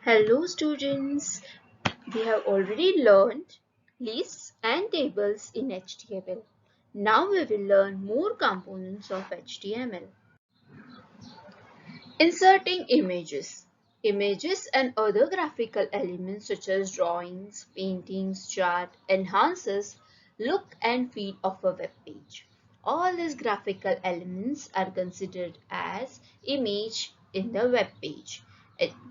Hello students, we have already learned lists and tables in HTML. Now we will learn more components of HTML. Inserting images. Images and other graphical elements such as drawings, paintings, chart enhances look and feel of a web page. All these graphical elements are considered as image in the web page.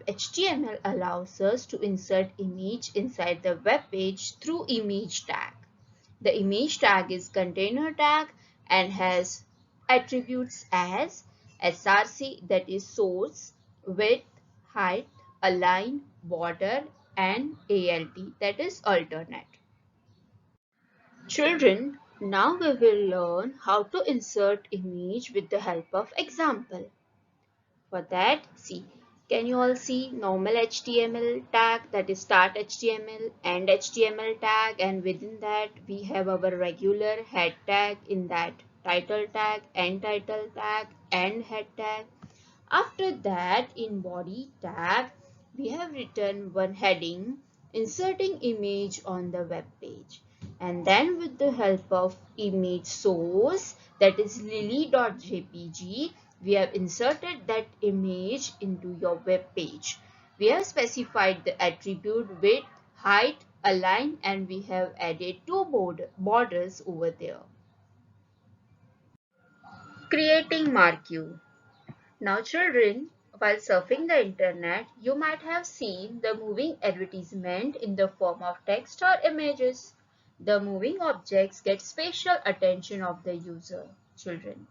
HTML allows us to insert image inside the web page through image tag. The image tag is container tag and has attributes as src, that is source, width, height, align, border, and alt, that is alternate. Children, now we will learn how to insert image with the help of example. For that, see, can you all see normal HTML tag, that is start HTML, end HTML tag, and within that we have our regular head tag, in that title tag, end title tag, and head tag. After that, in body tag, we have written one heading, inserting image on the web page. And then with the help of image source, that is lily.jpg, we have inserted that image into your web page. We have specified the attribute width, height, align, and we have added two borders over there. Creating marquee. Now children, while surfing the internet, you might have seen the moving advertisement in the form of text or images. The moving objects get special attention of the user, children.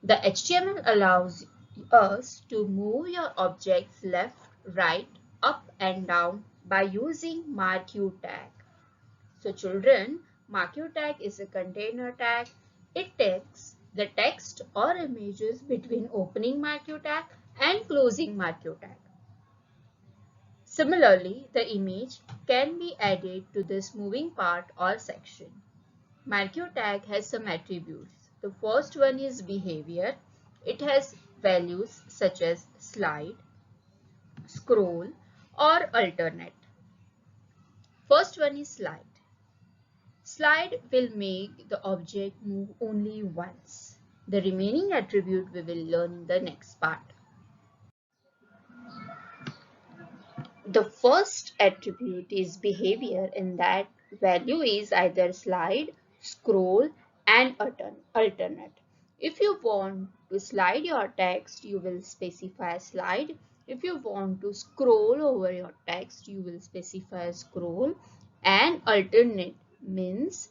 The HTML allows us to move your objects left, right, up and down by using marquee tag. So children, marquee tag is a container tag. It takes the text or images between opening marquee tag and closing marquee tag. Similarly, the image can be added to this moving part or section. Marquee tag has some attributes. The first one is behavior. It has values such as slide, scroll, or alternate. First one is slide. Slide will make the object move only once. The remaining attribute we will learn in the next part. The first attribute is behavior, in that value is either slide, scroll, and alternate. If you want to slide your text, you will specify slide. If you want to scroll over your text, you will specify scroll. And alternate means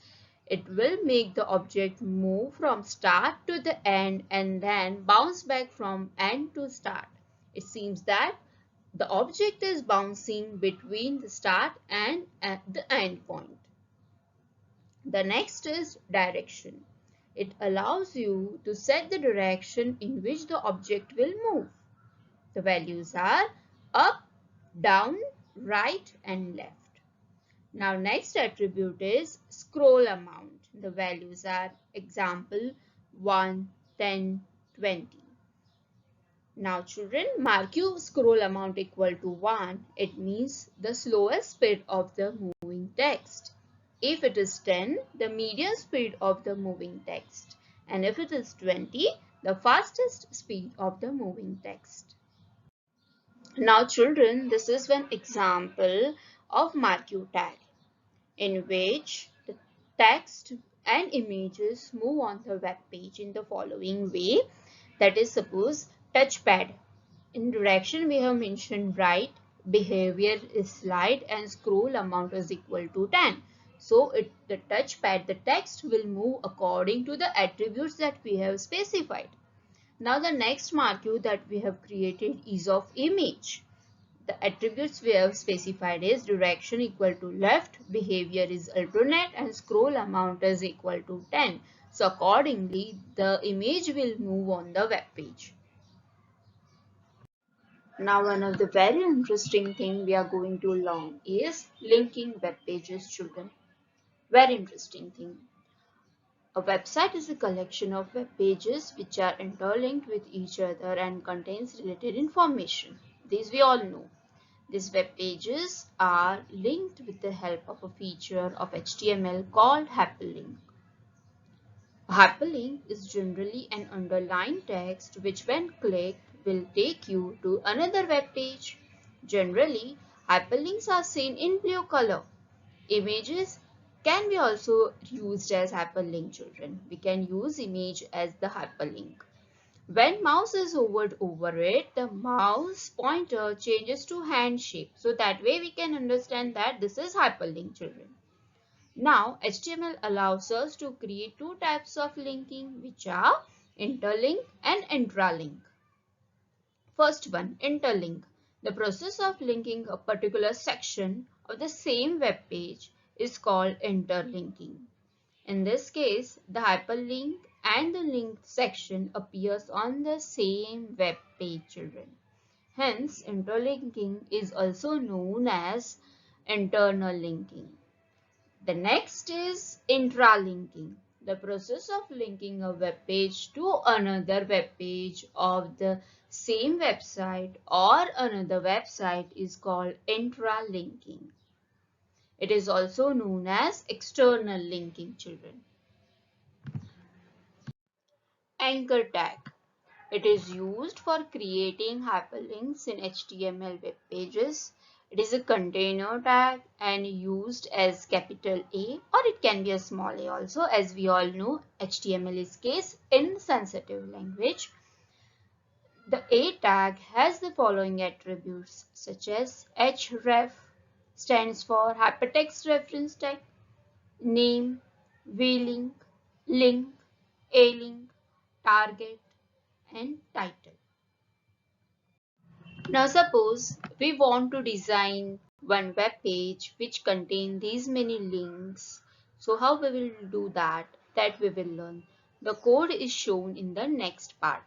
it will make the object move from start to the end and then bounce back from end to start. It seems that the object is bouncing between the start and the end point. The next is direction. It allows you to set the direction in which the object will move. The values are up, down, right, and left. Now next attribute is scroll amount. The values are example 1, 10, 20. Now children, marquee scroll amount equal to 1. It means the slowest speed of the moving text. If it is 10, the median speed of the moving text. And if it is 20, the fastest speed of the moving text. Now children, this is one example of marquee tag, in which the text and images move on the web page in the following way. That is, suppose touchpad. In direction we have mentioned right, behavior is slide, and scroll amount is equal to 10. So the touchpad, the text will move according to the attributes that we have specified. Now the next marquee that we have created is of image. The attributes we have specified is direction equal to left, behavior is alternate, and scroll amount is equal to 10. So accordingly, the image will move on the web page. Now one of the very interesting thing we are going to learn is linking web pages, children. Very interesting thing. A website is a collection of web pages which are interlinked with each other and contains related information. This we all know. These web pages are linked with the help of a feature of HTML called hyperlink. A hyperlink is generally an underlined text which when clicked will take you to another web page. Generally, hyperlinks are seen in blue color. Images can be also used as hyperlink children. We can use image as the hyperlink. When mouse is hovered over it, the mouse pointer changes to hand shape. So that way we can understand that this is hyperlink children. Now HTML allows us to create two types of linking which are interlink and intralink. First one, interlink. The process of linking a particular section of the same web page is called interlinking. In this case, the hyperlink and the linked section appears on the same web page children. Hence, interlinking is also known as internal linking. The next is intralinking. The process of linking a web page to another web page of the same website or another website is called intralinking. It is also known as external linking children. Anchor tag. It is used for creating hyperlinks in HTML web pages. It is a container tag and used as capital A, or it can be a small a also. As we all know, HTML is case insensitive language. The A tag has the following attributes such as href stands for hypertext reference tag, name, vlink, link, a-link, target, and title. Now suppose we want to design one web page which contain these many links. So how we will do that? That we will learn. The code is shown in the next part.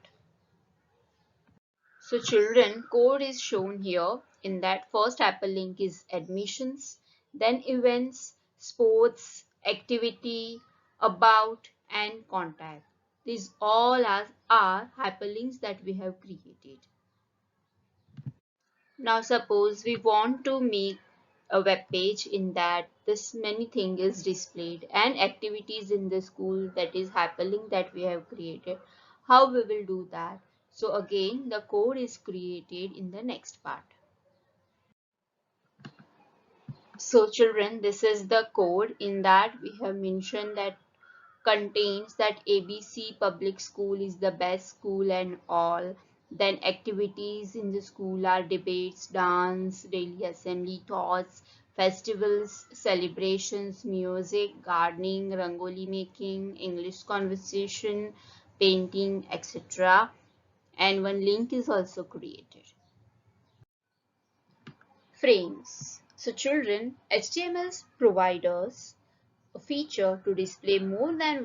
So children, code is shown here. In that first hyperlink is admissions, then events, sports, activity, about and contact. These all are hyperlinks that we have created. Now suppose we want to make a web page in that this many thing is displayed and activities in the school, that is hyperlink that we have created. How we will do that? So again the code is created in the next part. So children, this is the code. In that we have mentioned that contains that ABC public school is the best school and all. Then activities in the school are debates, dance, daily assembly, thoughts, festivals, celebrations, music, gardening, rangoli making, English conversation, painting, etc. And one link is also created. Frames. So children, HTML providers a feature to display more than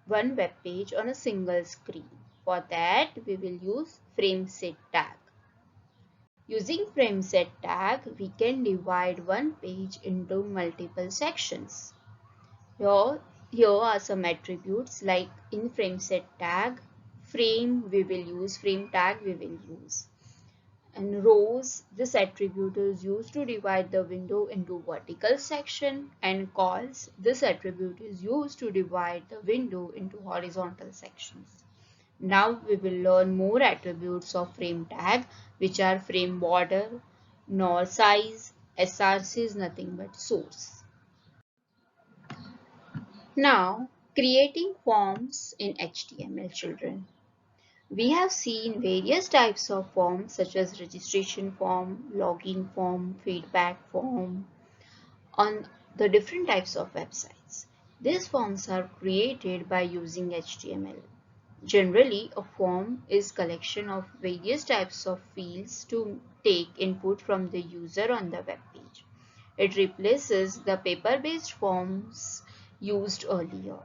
one web page on a single screen. For that, we will use frame set tag. Using frame set tag, we can divide one page into multiple sections. Here are some attributes like in frame set tag, frame we will use, frame tag we will use. And rows, this attribute is used to divide the window into vertical section, and calls, this attribute is used to divide the window into horizontal sections. Now we will learn more attributes of frame tag, which are frame border, nor size, src is nothing but source. Now creating forms in HTML children. We have seen various types of forms such as registration form, login form, feedback form on the different types of websites. These forms are created by using HTML. Generally, a form is collection of various types of fields to take input from the user on the web page. It replaces the paper-based forms used earlier.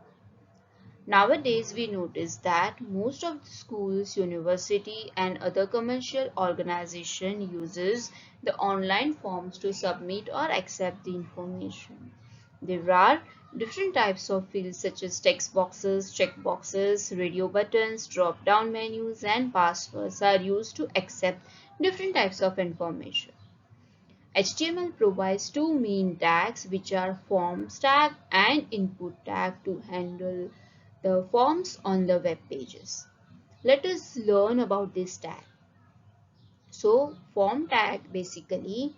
Nowadays, we notice that most of the schools, university and other commercial organization uses the online forms to submit or accept the information. There are different types of fields such as text boxes, check boxes, radio buttons, drop-down menus and passwords are used to accept different types of information. HTML provides two main tags which are forms tag and input tag to handle the forms on the web pages. Let us learn about this tag. So form tag basically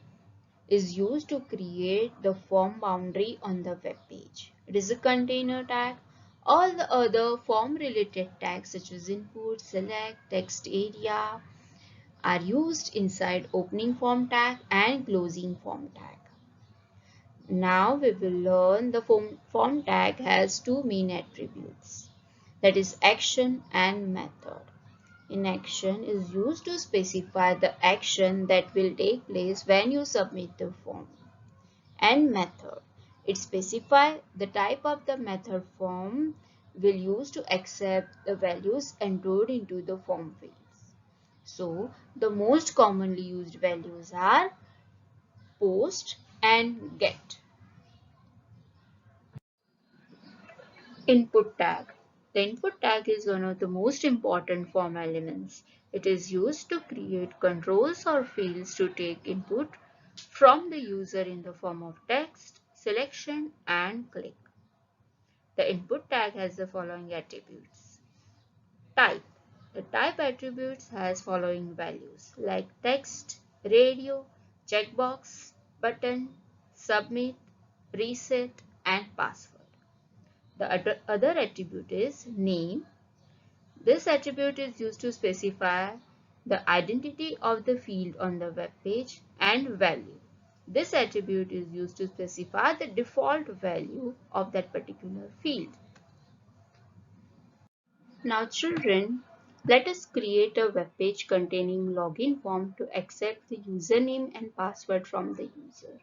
is used to create the form boundary on the web page. It is a container tag. All the other form related tags such as input, select, text area are used inside opening form tag and closing form tag. Now we will learn the form tag has two main attributes, that is action and method. In action is used to specify the action that will take place when you submit the form. And method, it specifies the type of the method form will use to accept the values entered into the form fields. So the most commonly used values are post and get. Input tag. The input tag is one of the most important form elements. It is used to create controls or fields to take input from the user in the form of text, selection, and click. The input tag has the following attributes. Type. The type attributes has following values like text, radio, checkbox, button, submit, reset, and password. The other attribute is name. This attribute is used to specify the identity of the field on the web page, and value. This attribute is used to specify the default value of that particular field. Now children, let us create a web page containing login form to accept the username and password from the user.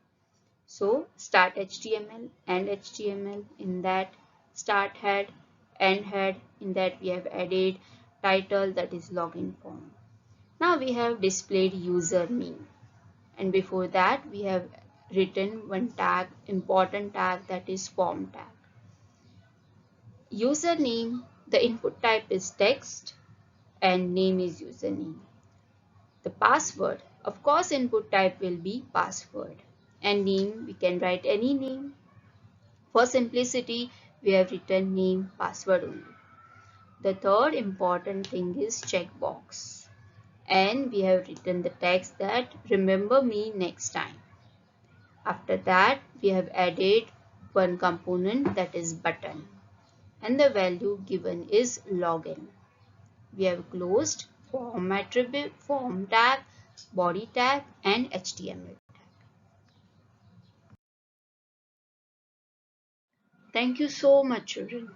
So start HTML, end HTML, in that start head, end head, in that we have added title, that is login form. Now we have displayed username, and before that we have written one tag, important tag, that is form tag. Username, the input type is text and name is username. The password, of course input type will be password, and name we can write any name. For simplicity, we have written name, password only. The third important thing is checkbox, and we have written the text that remember me next time. After that, we have added one component, that is button, and the value given is login. We have closed form attribute, form tag, body tag, and HTML. Thank you so much, children.